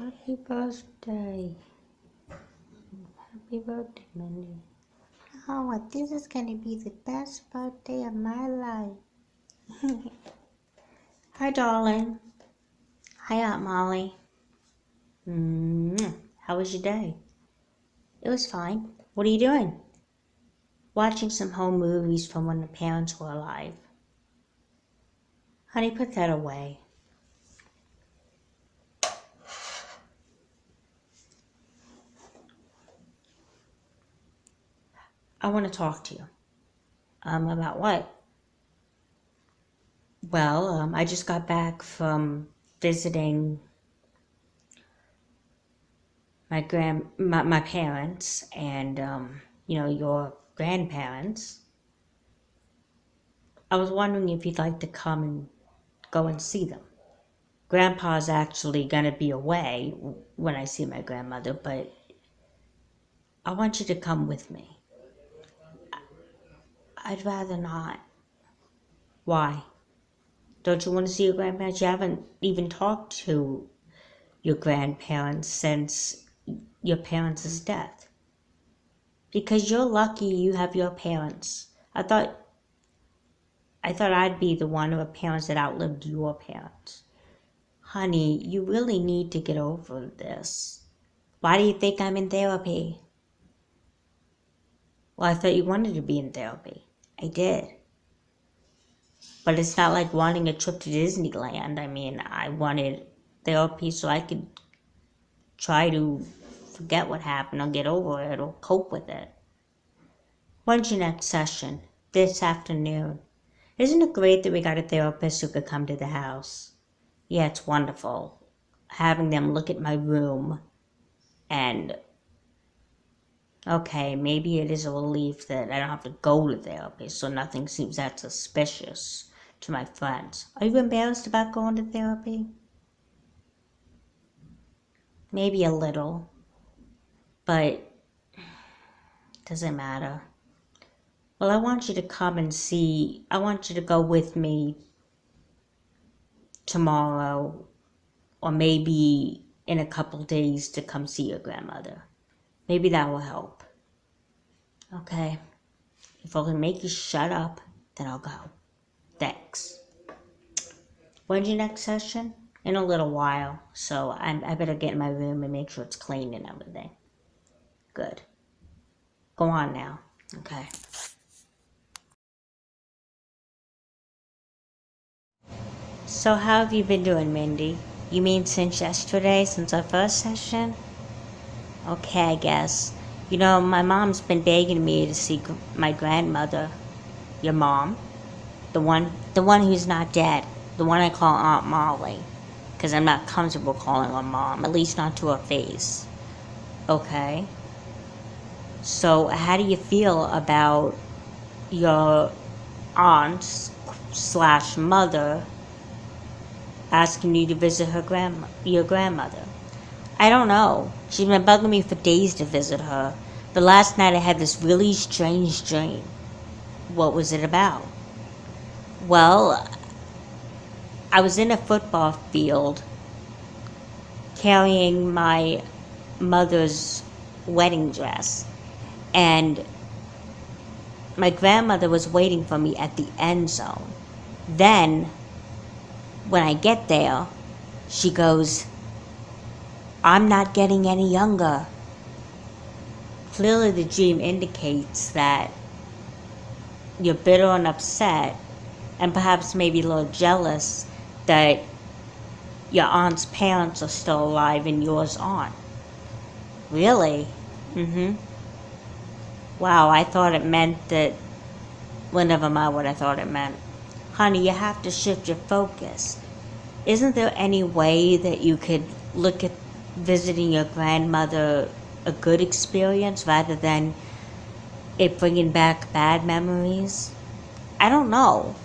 Happy birthday. Happy birthday, Mindy. Oh, this is gonna be the best birthday of my life. Hi, darling. Hi, Aunt Molly. How was your day? It was fine. What are you doing? Watching some home movies from when the parents were alive. Honey, put that away. I want to talk to you. About what? Well, I just got back from visiting my parents and your grandparents. I was wondering if you'd like to come and go and see them. Grandpa's actually gonna be away when I see my grandmother, but I want you to come with me. I'd rather not. Why? Don't you want to see your grandparents? You haven't even talked to your grandparents since your parents' death. Because you're lucky you have your parents. I thought I'd be the one of parents that outlived your parents. Honey, you really need to get over this. Why do you think I'm in therapy? Well, I thought you wanted to be in therapy. I did. But it's not like wanting a trip to Disneyland. I mean, I wanted therapy so I could try to forget what happened or get over it or cope with it. When's your next session? This afternoon. Isn't it great that we got a therapist who could come to the house? Yeah, it's wonderful. Having them look at my room and, okay, maybe it is a relief that I don't have to go to therapy, so nothing seems that suspicious to my friends. Are you embarrassed about going to therapy? Maybe a little, but does it matter? Well, I want you to come and see. I want you to go with me tomorrow or maybe in a couple days to come see your grandmother. Maybe that will help. Okay. If I can make you shut up, then I'll go. Thanks. When's your next session? In a little while, so I better get in my room and make sure it's clean and everything. Good. Go on now. Okay. So how have you been doing, Mindy? You mean since yesterday, since our first session? Okay, I guess. You know, my mom's been begging me to see my grandmother. Your mom? The one who's not dead. The one I call Aunt Molly. Because I'm not comfortable calling her mom, at least not to her face. Okay. So how do you feel about your aunt / mother asking you to visit your grandmother? I don't know. She's been bugging me for days to visit her. But last night I had this really strange dream. What was it about? Well, I was in a football field carrying my mother's wedding dress, and my grandmother was waiting for me at the end zone. Then, when I get there, she goes, "I'm not getting any younger." Clearly the dream indicates that you're bitter and upset, and perhaps maybe a little jealous that your aunt's parents are still alive and yours aren't. Really? Wow, I thought it meant that... Well, never mind what I thought it meant. Honey, you have to shift your focus. Isn't there any way that you could look at visiting your grandmother a good experience rather than it bringing back bad memories? I don't know.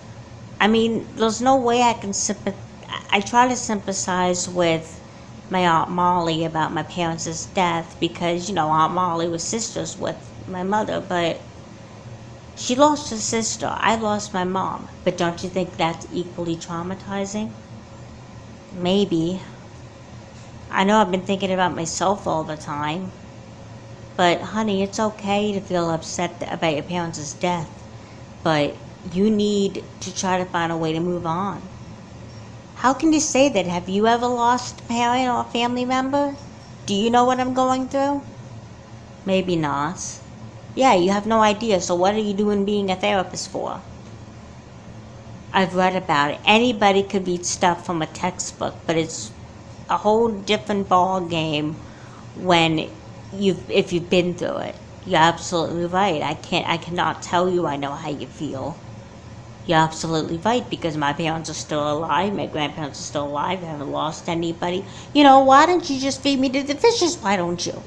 I mean, there's no way I can I try to sympathize with my Aunt Molly about my parents' death because, Aunt Molly was sisters with my mother, but she lost her sister. I lost my mom. But don't you think that's equally traumatizing? Maybe. I know I've been thinking about myself all the time, but honey, it's okay to feel upset about your parents' death, but you need to try to find a way to move on. How can you say that? Have you ever lost a parent or a family member? Do you know what I'm going through? Maybe not. Yeah, you have no idea, so what are you doing being a therapist for? I've read about it. Anybody could read stuff from a textbook, but it's a whole different ball game when if you've been through it. You're absolutely right. I cannot tell you I know how you feel. You're absolutely right, because my parents are still alive, my grandparents are still alive, I haven't lost anybody. Why don't you just feed me to the fishes? Why don't you?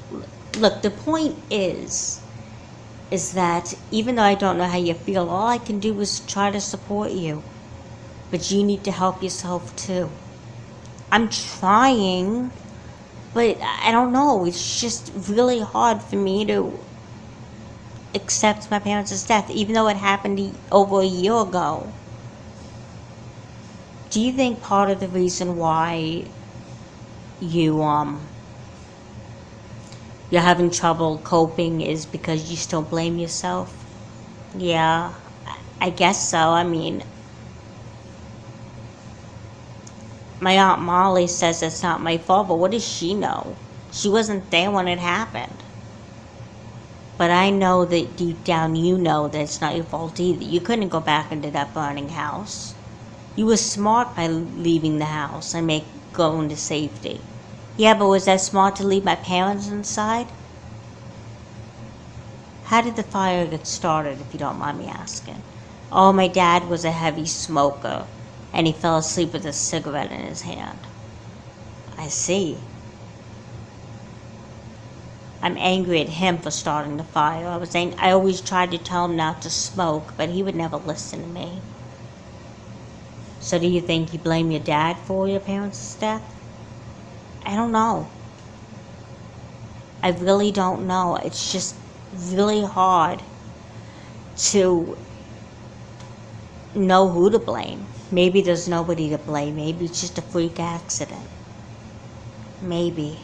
Look, the point is that even though I don't know how you feel, all I can do is try to support you. But you need to help yourself too. I'm trying, but I don't know. It's just really hard for me to accept my parents' death, even though it happened over a year ago. Do you think part of the reason why you're having trouble coping is because you still blame yourself? Yeah, I guess so. I mean, my Aunt Molly says it's not my fault, but what does she know? She wasn't there when it happened. But I know that deep down you know that it's not your fault either. You couldn't go back into that burning house. You were smart by leaving the house and go into safety. Yeah, but was that smart to leave my parents inside? How did the fire get started, if you don't mind me asking? Oh, my dad was a heavy smoker, and he fell asleep with a cigarette in his hand. I see. I'm angry at him for starting the fire. I always tried to tell him not to smoke, but he would never listen to me. So do you think you blame your dad for your parents' death? I don't know. I really don't know. It's just really hard to know who to blame. Maybe there's nobody to blame. Maybe it's just a freak accident. Maybe.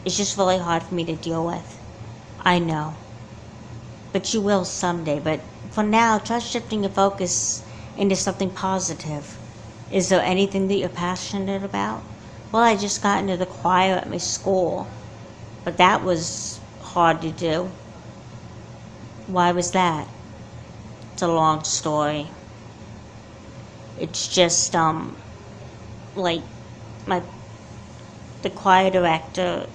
It's just really hard for me to deal with. I know. But you will someday. But for now, try shifting your focus into something positive. Is there anything that you're passionate about? Well, I just got into the choir at my school. But that was hard to do. Why was that? It's a long story. It's just, like, the choir director,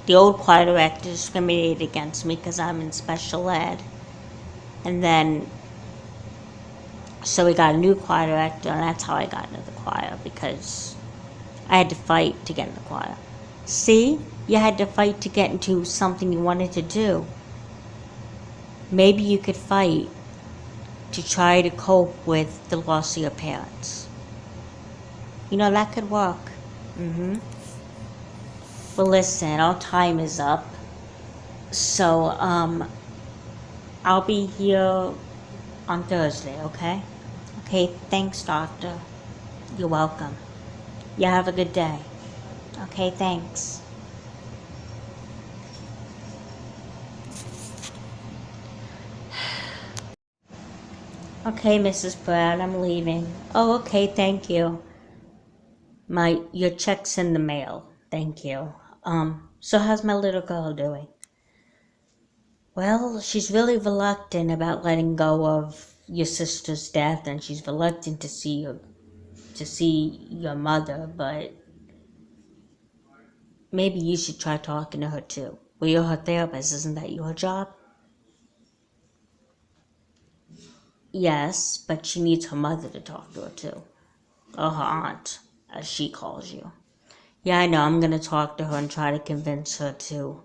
the old choir director discriminated against me because I'm in special ed. And then, so we got a new choir director, and that's how I got into the choir, because I had to fight to get in the choir. See? You had to fight to get into something you wanted to do. Maybe you could fight to try to cope with the loss of your parents. That could work. Well, listen, our time is up. So, I'll be here on Thursday, okay? Okay, thanks, doctor. You're welcome. You have a good day. Okay, thanks. Okay, Mrs. Pratt, I'm leaving. Oh, okay, thank you. Your check's in the mail. Thank you. So how's my little girl doing? Well, she's really reluctant about letting go of your sister's death, and she's reluctant to see your mother, but maybe you should try talking to her too. Well, you're her therapist, isn't that your job? Yes, but she needs her mother to talk to her too. Or her aunt, as she calls you. Yeah, I know, I'm gonna talk to her and try to convince her to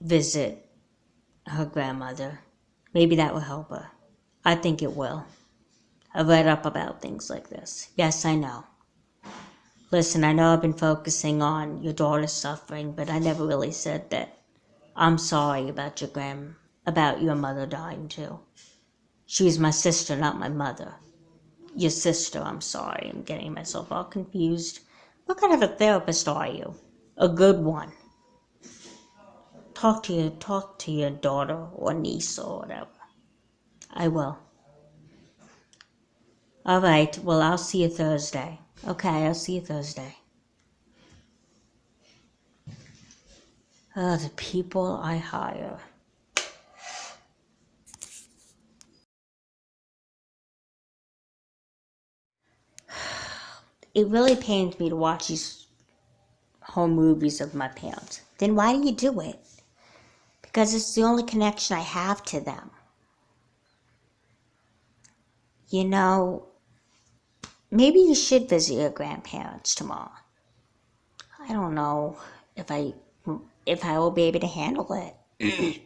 visit her grandmother. Maybe that will help her. I think it will. I've read up about things like this. Yes, I know. Listen, I know I've been focusing on your daughter's suffering, but I never really said that I'm sorry about your mother dying too. She was my sister, not my mother. Your sister, I'm sorry. I'm getting myself all confused. What kind of a therapist are you? A good one. Talk to your daughter or niece or whatever. I will. All right. Well, I'll see you Thursday. Okay, I'll see you Thursday. The people I hire. It really pains me to watch these home movies of my parents. Then why do you do it? Because it's the only connection I have to them. You know, maybe you should visit your grandparents tomorrow. I don't know if I will be able to handle it.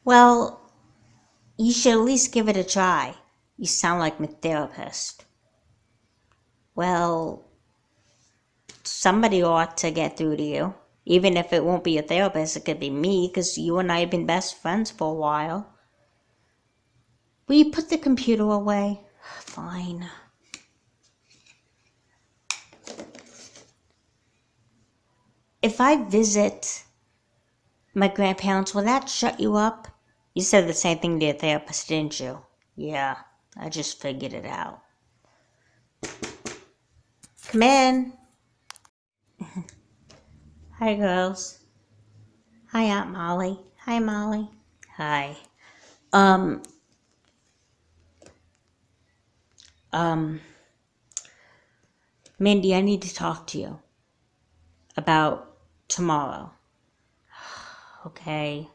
Well, you should at least give it a try. You sound like my therapist. Well, somebody ought to get through to you. Even if it won't be a therapist, it could be me, because you and I have been best friends for a while. Will you put the computer away? Fine. If I visit my grandparents, will that shut you up? You said the same thing to your therapist, didn't you? Yeah, I just figured it out. Come in. Hi, girls. Hi, Aunt Molly. Hi, Molly. Hi. Um, um, Mindy, I need to talk to you about tomorrow. Okay.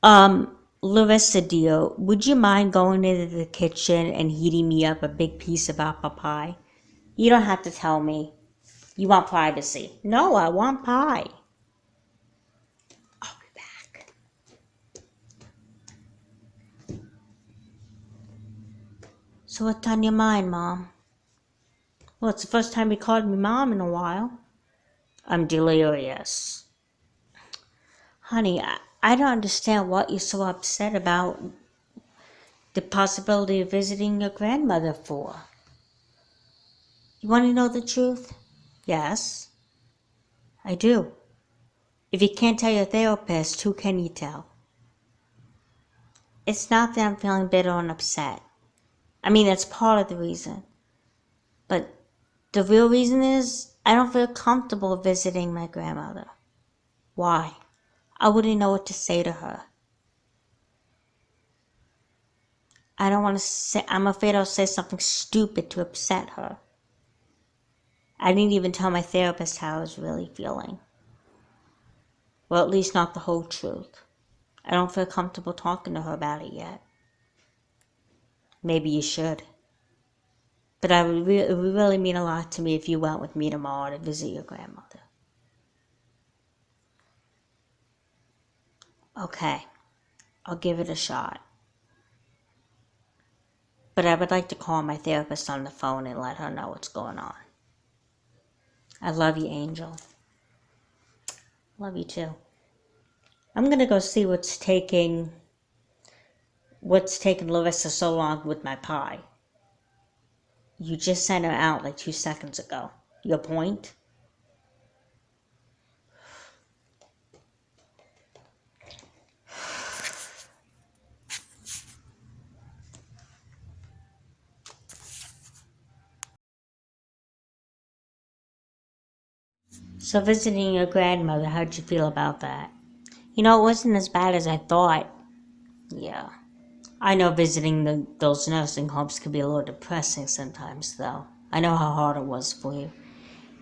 Larissa, dear, would you mind going into the kitchen and heating me up a big piece of apple pie? You don't have to tell me. You want privacy. No, I want pie. I'll be back. So what's on your mind, Mom? Well, it's the first time you called me Mom in a while. I'm delirious. Honey, I don't understand what you're so upset about the possibility of visiting your grandmother for. You want to know the truth? Yes, I do. If you can't tell your therapist, who can you tell? It's not that I'm feeling bitter and upset. I mean, that's part of the reason. But the real reason is I don't feel comfortable visiting my grandmother. Why? I wouldn't know what to say to her. I don't want to say, I'm afraid I'll say something stupid to upset her. I didn't even tell my therapist how I was really feeling. Well, at least not the whole truth. I don't feel comfortable talking to her about it yet. Maybe you should. But it would really mean a lot to me if you went with me tomorrow to visit your grandmother. Okay, I'll give it a shot. But I would like to call my therapist on the phone and let her know what's going on. I love you, Angel. Love you too. I'm gonna go see what's taking Larissa so long with my pie. You just sent her out like 2 seconds ago. Your point? So visiting your grandmother, how'd you feel about that? You know, it wasn't as bad as I thought. Yeah. I know visiting those nursing homes can be a little depressing sometimes, though. I know how hard it was for you.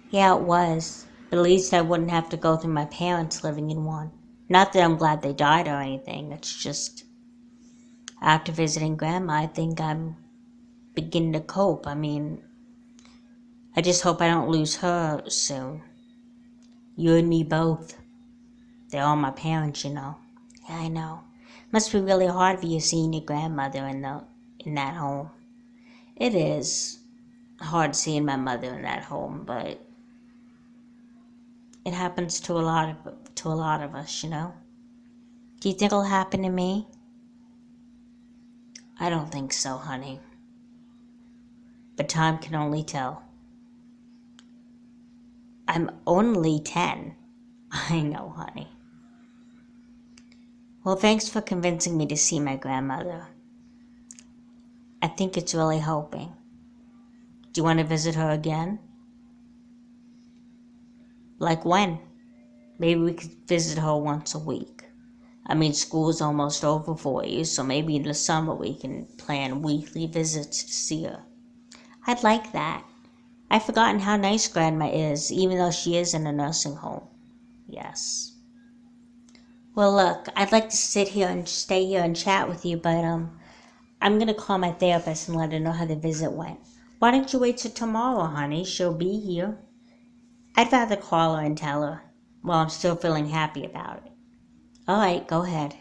Yeah, it was. But at least I wouldn't have to go through my parents living in one. Not that I'm glad they died or anything. It's just, after visiting Grandma, I think I'm beginning to cope. I mean, I just hope I don't lose her soon. You and me both. They're all my parents, you know. Yeah, I know. Must be really hard for you seeing your grandmother in that home. It is hard seeing my mother in that home, but it happens to a lot of us, you know. Do you think it'll happen to me? I don't think so, honey. but time can only tell. I'm only 10. I know, honey. Well, thanks for convincing me to see my grandmother. I think it's really helping. Do you want to visit her again? Like when? Maybe we could visit her once a week. I mean, school's almost over for you, so maybe in the summer we can plan weekly visits to see her. I'd like that. I've forgotten how nice Grandma is, even though she is in a nursing home. Yes. Well, look, I'd like to stay here and chat with you, but I'm gonna call my therapist and let her know how the visit went. Why don't you wait till tomorrow, honey? She'll be here. I'd rather call her and tell her. Well, I'm still feeling happy about it. All right, go ahead.